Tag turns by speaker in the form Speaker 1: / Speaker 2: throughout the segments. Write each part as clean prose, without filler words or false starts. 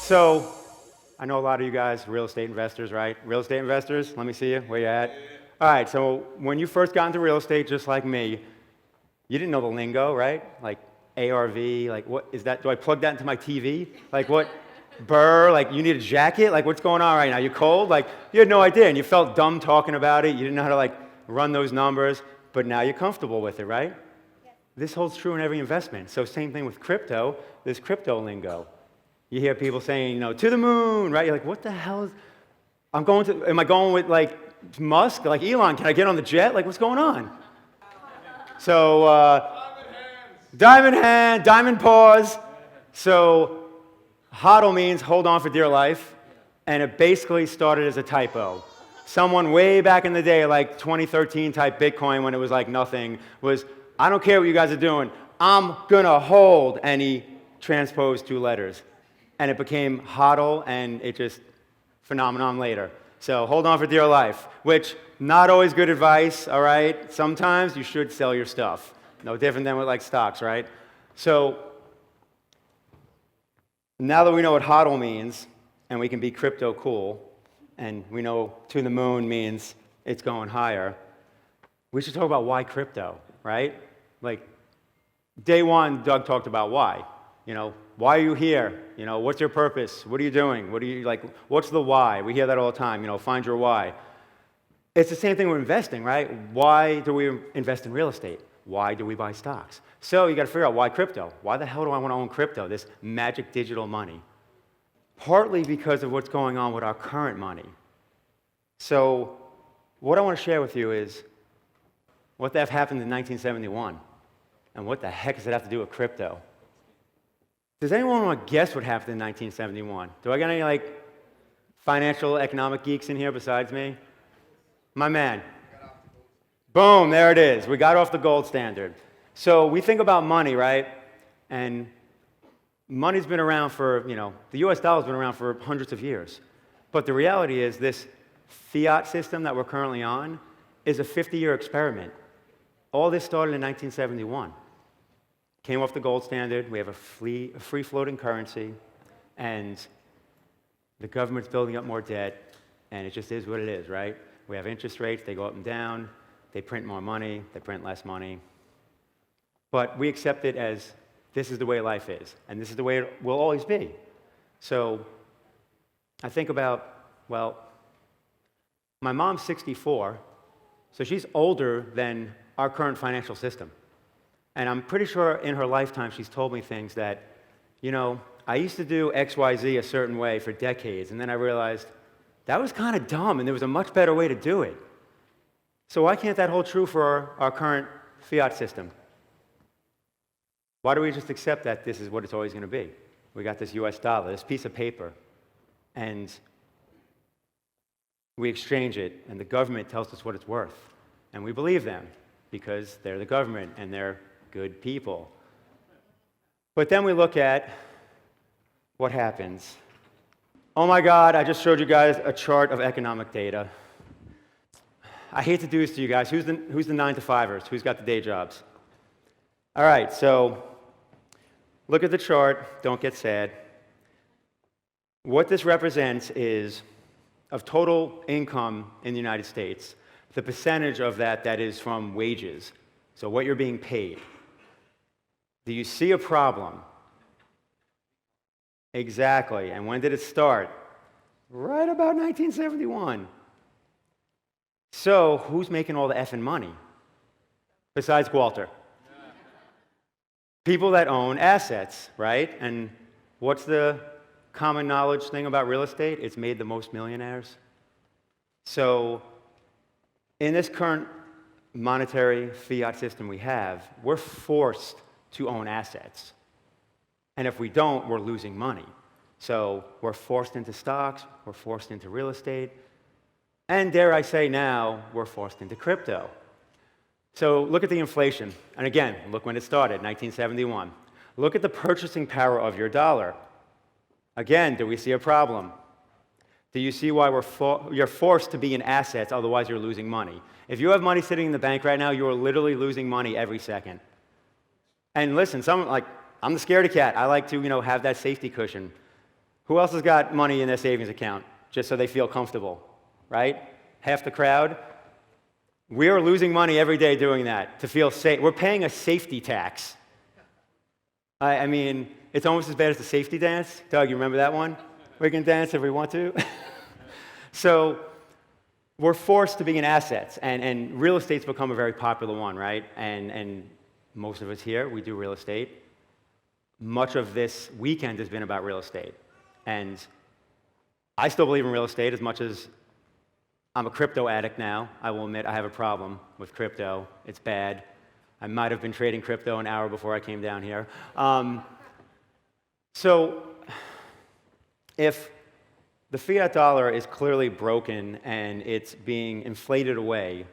Speaker 1: So, I know a lot of you guys, real estate investors, right? Real estate investors, let me see you, where you at? All right, so when you first got into real estate, just like me, you didn't know the lingo, right? Like ARV, like what is that? Do I plug that into my TV? Like what? Burr, like you need a jacket? Like what's going on right now? You cold? Like you had no idea and you felt dumb talking about it. You didn't know how to like run those numbers, but now you're comfortable with it, right? This holds true in every investment. So same thing with crypto, this crypto lingo. You hear people saying, to the moon, right? You're like, what the hell is, am I going with like Musk? Like Elon, can I get on the jet? Like what's going on? So, diamond hand, diamond paws. So, Hottel means hold on for dear life, and it basically started as a typo. Someone way back in the day, like 2013 type Bitcoin when it was like nothing, was, I don't care what you guys are doing, I'm gonna hold, and he transposed 2 letters. And it became Hottel, and it just, phenomenon later. So hold on for dear life, which not always good advice, all right? Sometimes you should sell your stuff. No different than with like stocks, right? So now that we know what Hottel means, and we can be crypto cool, and we know to the moon means it's going higher, we should talk about why crypto, right? Like day one, Doug talked about why. Why are you here? What's your purpose? What are you doing? What's the why? We hear that all the time, find your why. It's the same thing with investing, right? Why do we invest in real estate? Why do we buy stocks? So you got to figure out why crypto. Why the hell do I want to own crypto, this magic digital money? Partly because of what's going on with our current money. So what I want to share with you is what the F happened in 1971, and what the heck does it have to do with crypto? Does anyone want to guess what happened in 1971? Do I got any financial economic geeks in here besides me? My man. Boom, there it is. We got off the gold standard. So we think about money, right? And money's been around for, the US dollar's been around for hundreds of years. But the reality is this fiat system that we're currently on is a 50-year experiment. All this started in 1971. Came off the gold standard, we have a free-floating currency, and the government's building up more debt, and it just is what it is, right? We have interest rates, they go up and down, they print more money, they print less money. But we accept it as this is the way life is, and this is the way it will always be. So I think about, my mom's 64, so she's older than our current financial system. And I'm pretty sure in her lifetime she's told me things that, I used to do X, Y, Z a certain way for decades, and then I realized that was kind of dumb, and there was a much better way to do it. So why can't that hold true for our current fiat system? Why do we just accept that this is what it's always going to be? We got this US dollar, this piece of paper, and we exchange it, and the government tells us what it's worth. And we believe them because they're the government, and they're good people. But then we look at what happens. Oh my God, I just showed you guys a chart of economic data. I hate to do this to you guys. Who's the 9-to-5ers? Who's got the day jobs? All right, so look at the chart. Don't get sad. What this represents is of total income in the United States, the percentage of that is from wages, so what you're being paid. Do you see a problem? Exactly. And when did it start? Right about 1971. So who's making all the effing money? Besides Walter. People that own assets, right? And what's the common knowledge thing about real estate? It's made the most millionaires. So in this current monetary fiat system we have, we're forced to own assets. And if we don't, we're losing money. So we're forced into stocks, we're forced into real estate, and dare I say now, we're forced into crypto. So look at the inflation. And again, look when it started, 1971. Look at the purchasing power of your dollar. Again, do we see a problem? Do you see why you're forced to be in assets, otherwise you're losing money? If you have money sitting in the bank right now, you are literally losing money every second. And listen, I'm the scaredy cat. I like to, have that safety cushion. Who else has got money in their savings account just so they feel comfortable, right? Half the crowd. We are losing money every day doing that to feel safe. We're paying a safety tax. I mean, it's almost as bad as the safety dance. Doug, you remember that one? We can dance if we want to. So we're forced to be in assets, and real estate's become a very popular one, right? And most of us here, we do real estate. Much of this weekend has been about real estate. And I still believe in real estate as much as I'm a crypto addict now. I will admit I have a problem with crypto. It's bad. I might have been trading crypto an hour before I came down here. So if the fiat dollar is clearly broken and it's being inflated away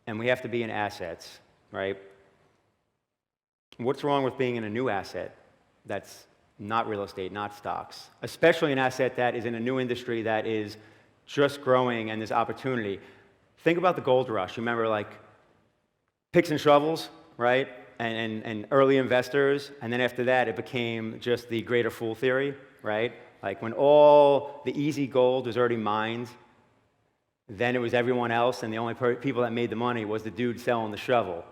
Speaker 1: and we have to be in assets, right? What's wrong with being in a new asset that's not real estate, not stocks, especially an asset that is in a new industry that is just growing and there's opportunity? Think about the gold rush. You remember like picks and shovels, right? And early investors, and then after that it became just the greater fool theory, right? Like when all the easy gold was already mined, then it was everyone else, and the only people that made the money was the dude selling the shovel.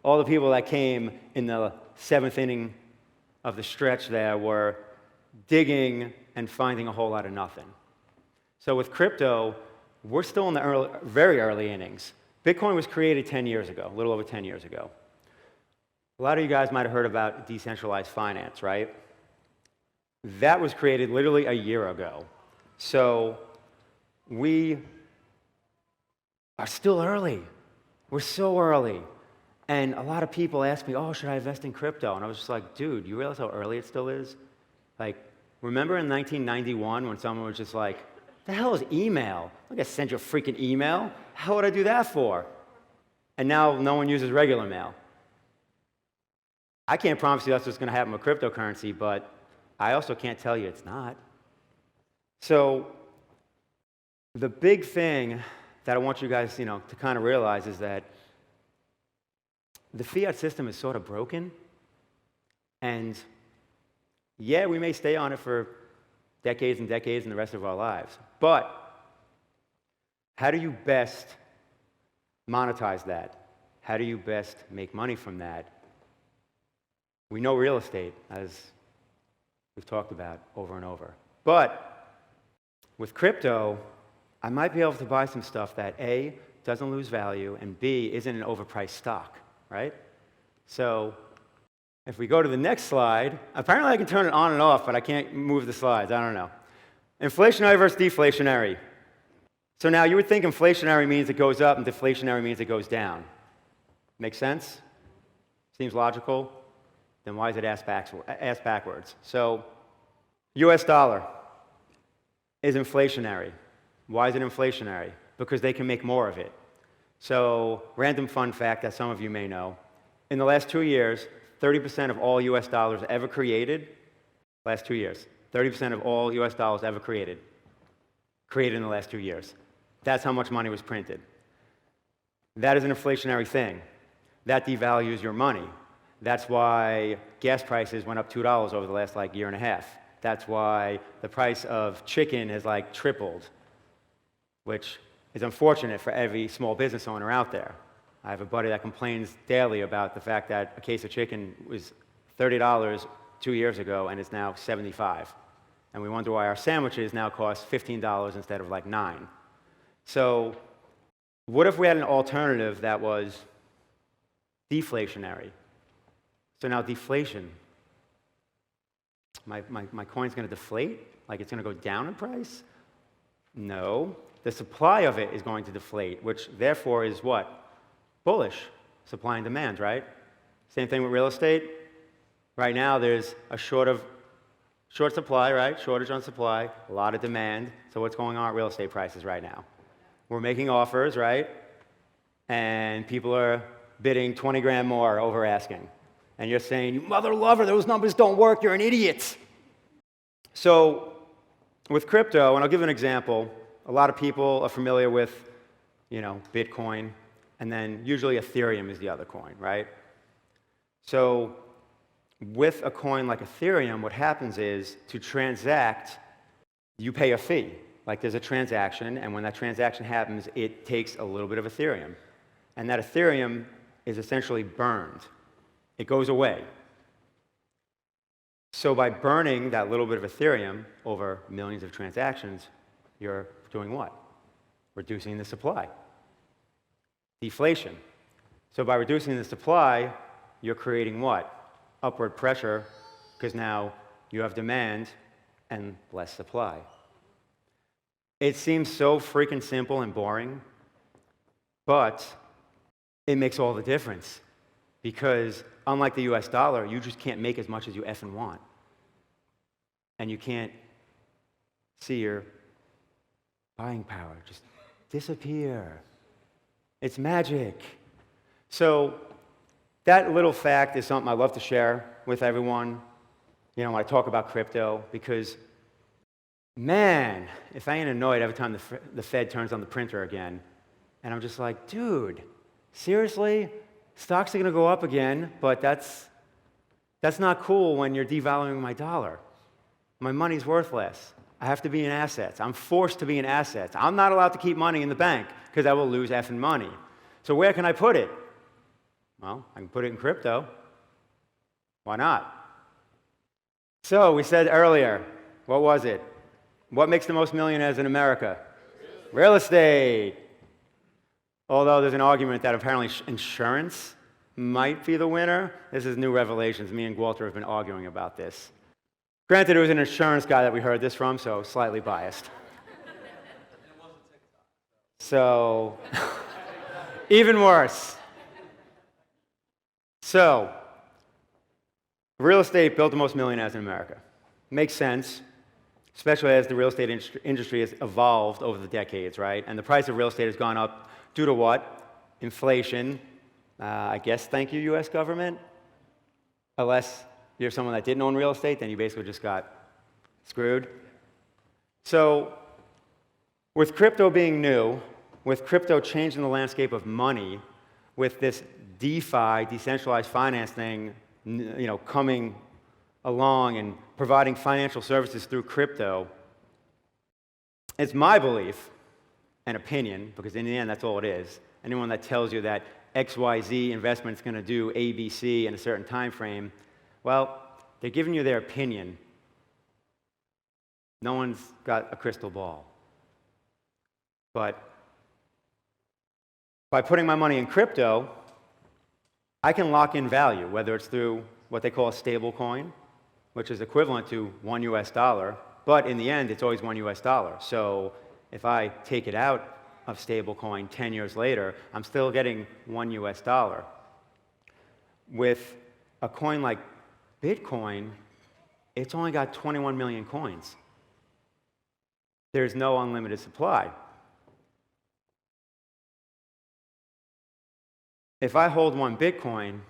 Speaker 1: All the people that came in the seventh inning of the stretch there were digging and finding a whole lot of nothing. So with crypto, we're still in the very early innings. Bitcoin was created 10 years ago, a little over 10 years ago. A lot of you guys might have heard about decentralized finance, right? That was created literally a year ago. So we are still early. We're so early. And a lot of people ask me, oh, should I invest in crypto? And I was just like, dude, you realize how early it still is? Like, remember in 1991 when someone was just like, the hell is email? I'm going to send you a freaking email. How would I do that for? And now no one uses regular mail. I can't promise you that's what's going to happen with cryptocurrency, but I also can't tell you it's not. So the big thing that I want you guys, to kind of realize is that the fiat system is sort of broken, and yeah, we may stay on it for decades and decades and the rest of our lives, but how do you best monetize that? How do you best make money from that? We know real estate, as we've talked about over and over. But with crypto, I might be able to buy some stuff that A, doesn't lose value, and B, isn't an overpriced stock, right? So if we go to the next slide, apparently I can turn it on and off, but I can't move the slides. I don't know. Inflationary versus deflationary. So now you would think inflationary means it goes up and deflationary means it goes down. Make sense? Seems logical? Then why is it asked backwards? So US dollar is inflationary. Why is it inflationary? Because they can make more of it. So random fun fact that some of you may know. In the last 2 years, 30% of all US dollars ever created, last 2 years, 30% of all US dollars ever created in the last 2 years. That's how much money was printed. That is an inflationary thing. That devalues your money. That's why gas prices went up $2 over the last year and a half. That's why the price of chicken has tripled, which is unfortunate for every small business owner out there. I have a buddy that complains daily about the fact that a case of chicken was $30 2 years ago and it's now $75. And we wonder why our sandwiches now cost $15 instead of $9. So what if we had an alternative that was deflationary? So now deflation, my coin's going to deflate? Like it's going to go down in price? No. The supply of it is going to deflate, which therefore is what? Bullish. Supply and demand, right? Same thing with real estate. Right now there's a short supply, right? Shortage on supply, a lot of demand. So what's going on with real estate prices right now? We're making offers, right? And people are bidding 20 grand more over asking. And you're saying, you mother lover, those numbers don't work, you're an idiot. So with crypto, and I'll give an example, a lot of people are familiar with, Bitcoin, and then usually Ethereum is the other coin, right? So with a coin like Ethereum, what happens is to transact you pay a fee. Like there's a transaction, and when that transaction happens, it takes a little bit of Ethereum. And that Ethereum is essentially burned. It goes away. So by burning that little bit of Ethereum over millions of transactions, you're doing what? Reducing the supply. Deflation. So by reducing the supply, you're creating what? Upward pressure, because now you have demand and less supply. It seems so freaking simple and boring, but it makes all the difference. Because unlike the US dollar, you just can't make as much as you effing want. And you can't see your buying power just disappear. It's magic. So that little fact is something I love to share with everyone, when I talk about crypto, because man, if I ain't annoyed every time the Fed turns on the printer again, and I'm just like, dude, seriously? Stocks are going to go up again, but that's not cool when you're devaluing my dollar. My money's worthless. I have to be in assets. I'm forced to be in assets. I'm not allowed to keep money in the bank because I will lose effing money. So where can I put it? Well, I can put it in crypto. Why not? So we said earlier, what was it? What makes the most millionaires in America? Real estate. Although there's an argument that apparently insurance might be the winner. This is new revelations. Me and Walter have been arguing about this. Granted, it was an insurance guy that we heard this from, so slightly biased. So, even worse. So, real estate built the most millionaires in America. Makes sense, especially as the real estate industry has evolved over the decades, right? And the price of real estate has gone up due to what? Inflation. I guess thank you, US government. Unless you're someone that didn't own real estate, then you basically just got screwed. So, with crypto being new, with crypto changing the landscape of money, with this DeFi, decentralized finance thing, coming along and providing financial services through crypto, it's my belief and opinion, because in the end, that's all it is. Anyone that tells you that XYZ investment is going to do ABC in a certain time frame, well, they're giving you their opinion. No one's got a crystal ball. But by putting my money in crypto, I can lock in value, whether it's through what they call a stable coin, which is equivalent to $1 US, but in the end, it's always $1 US. So if I take it out of stable coin 10 years later, I'm still getting $1 US. With a coin like Bitcoin, it's only got 21 million coins. There's no unlimited supply. If I hold one Bitcoin,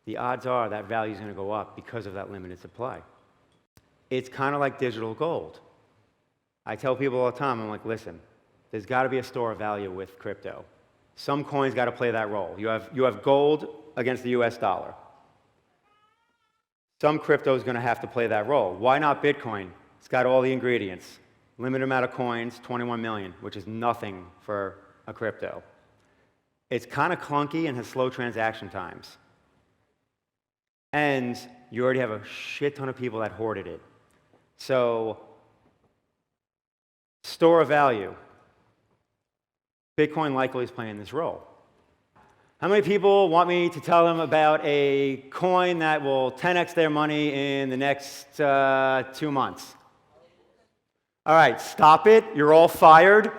Speaker 1: the odds are that value is going to go up because of that limited supply. It's kind of like digital gold. I tell people all the time, I'm like, listen, there's got to be a store of value with crypto. Some coins got to play that role. You have gold against the US dollar. Some crypto is going to have to play that role. Why not Bitcoin? It's got all the ingredients. Limited amount of coins, 21 million, which is nothing for a crypto. It's kind of clunky and has slow transaction times. And you already have a shit ton of people that hoarded it. So, store of value. Bitcoin likely is playing this role. How many people want me to tell them about a coin that will 10x their money in the next 2 months? All right, stop it. You're all fired.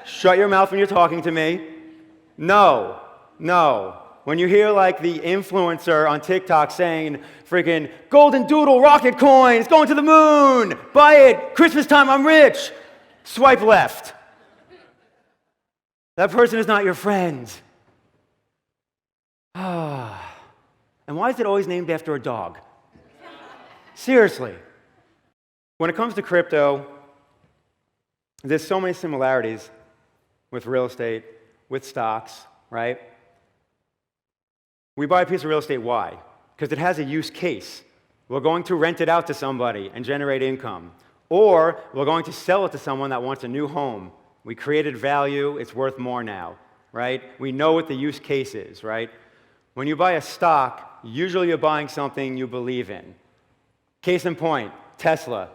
Speaker 1: Shut your mouth when you're talking to me. No. When you hear like the influencer on TikTok saying, freaking, golden doodle rocket coin, it's going to the moon, buy it, Christmas time, I'm rich, swipe left. That person is not your friend. And why is it always named after a dog? Seriously. When it comes to crypto, there's so many similarities with real estate, with stocks, right? We buy a piece of real estate, why? Because it has a use case. We're going to rent it out to somebody and generate income. Or we're going to sell it to someone that wants a new home. We created value, it's worth more now, right? We know what the use case is, right? When you buy a stock, usually you're buying something you believe in. Case in point, Tesla.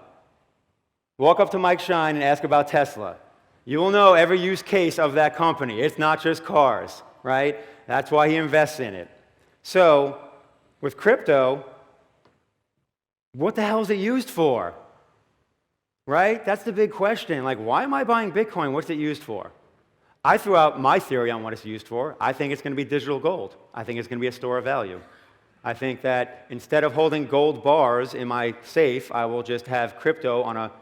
Speaker 1: Walk up to Mike Shine and ask about Tesla. You will know every use case of that company. It's not just cars, right? That's why he invests in it. So, with crypto, what the hell is it used for? Right? That's the big question. Like, why am I buying Bitcoin? What's it used for? I threw out my theory on what it's used for. I think it's going to be digital gold. I think it's going to be a store of value. I think that instead of holding gold bars in my safe, I will just have crypto on a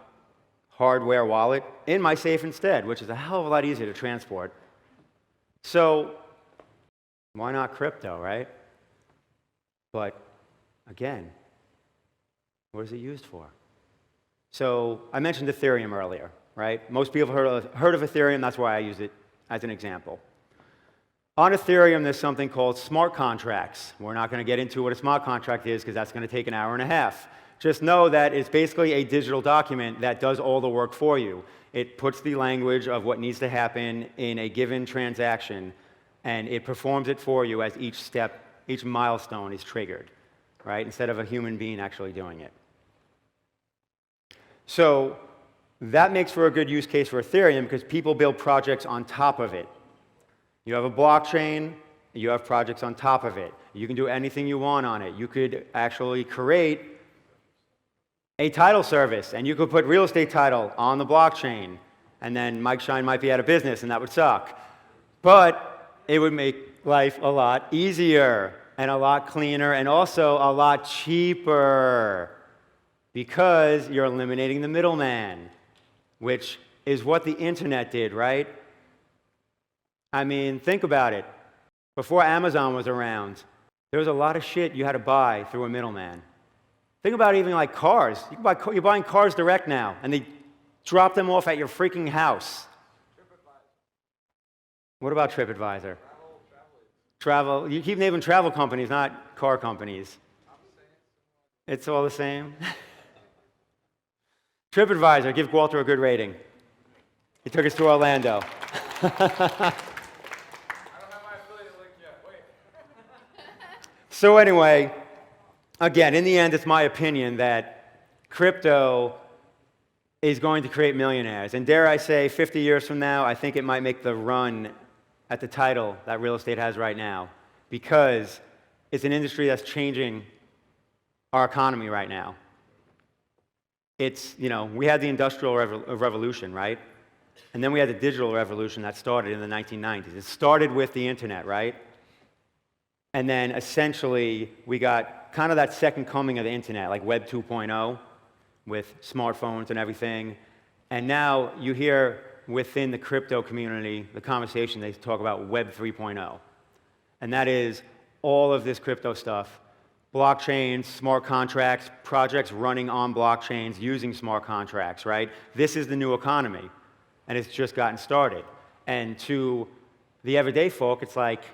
Speaker 1: hardware wallet in my safe instead, which is a hell of a lot easier to transport. So, why not crypto, right? But, again, what is it used for? So I mentioned Ethereum earlier, right? Most people have heard of Ethereum, that's why I use it as an example. On Ethereum, there's something called smart contracts. We're not going to get into what a smart contract is because that's going to take an hour and a half. Just know that it's basically a digital document that does all the work for you. It puts the language of what needs to happen in a given transaction, and it performs it for you as each step, each milestone is triggered, right? Instead of a human being actually doing it. So that makes for a good use case for Ethereum because people build projects on top of it. You have a blockchain, you have projects on top of it. You can do anything you want on it. You could actually create a title service, and you could put real estate title on the blockchain, and then Mike Shine might be out of business, and that would suck. But it would make life a lot easier and a lot cleaner and also a lot cheaper, because you're eliminating the middleman, which is what the internet did, right? I mean, think about it. Before Amazon was around, there was a lot of shit you had to buy through a middleman. Think about even like cars. You're buying cars direct now, and they drop them off at your freaking house. What about TripAdvisor? Travel. You keep naming travel companies, not car companies. It's all the same. TripAdvisor, give Walter a good rating. He took us to Orlando. I don't have my affiliate link yet. Wait. So anyway, again, in the end, it's my opinion that crypto is going to create millionaires. And dare I say, 50 years from now, I think it might make the run at the title that real estate has right now, because it's an industry that's changing our economy right now. It's, we had the Industrial Revolution, right? And then we had the digital revolution that started in the 1990s. It started with the internet, right? And then essentially we got kind of that second coming of the internet, like Web 2.0 with smartphones and everything. And now you hear within the crypto community, the conversation, they talk about Web 3.0. And that is all of this crypto stuff. Blockchains, smart contracts, projects running on blockchains using smart contracts, right? This is the new economy, and it's just gotten started. And to the everyday folk, it's like,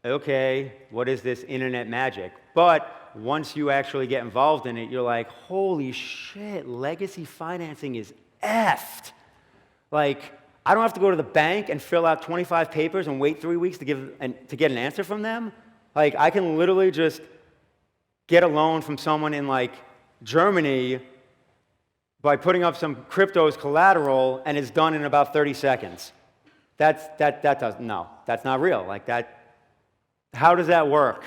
Speaker 1: okay, what is this internet magic? But once you actually get involved in it, you're like, holy shit, legacy financing is effed. Like, I don't have to go to the bank and fill out 25 papers and wait 3 weeks to get an answer from them. Like, I can literally just get a loan from someone in like Germany by putting up some crypto as collateral, and it's done in about 30 seconds. That's not real. Like that, how does that work?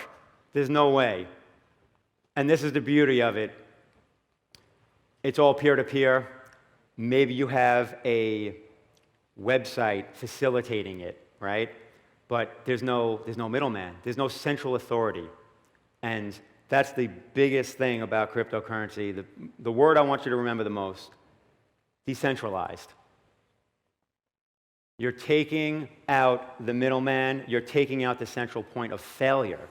Speaker 1: There's no way. And this is the beauty of it. It's all peer-to-peer. Maybe you have a website facilitating it, right? But there's no middleman. There's no central authority. And that's the biggest thing about cryptocurrency. The word I want you to remember the most, decentralized. You're taking out the middleman. You're taking out the central point of failure.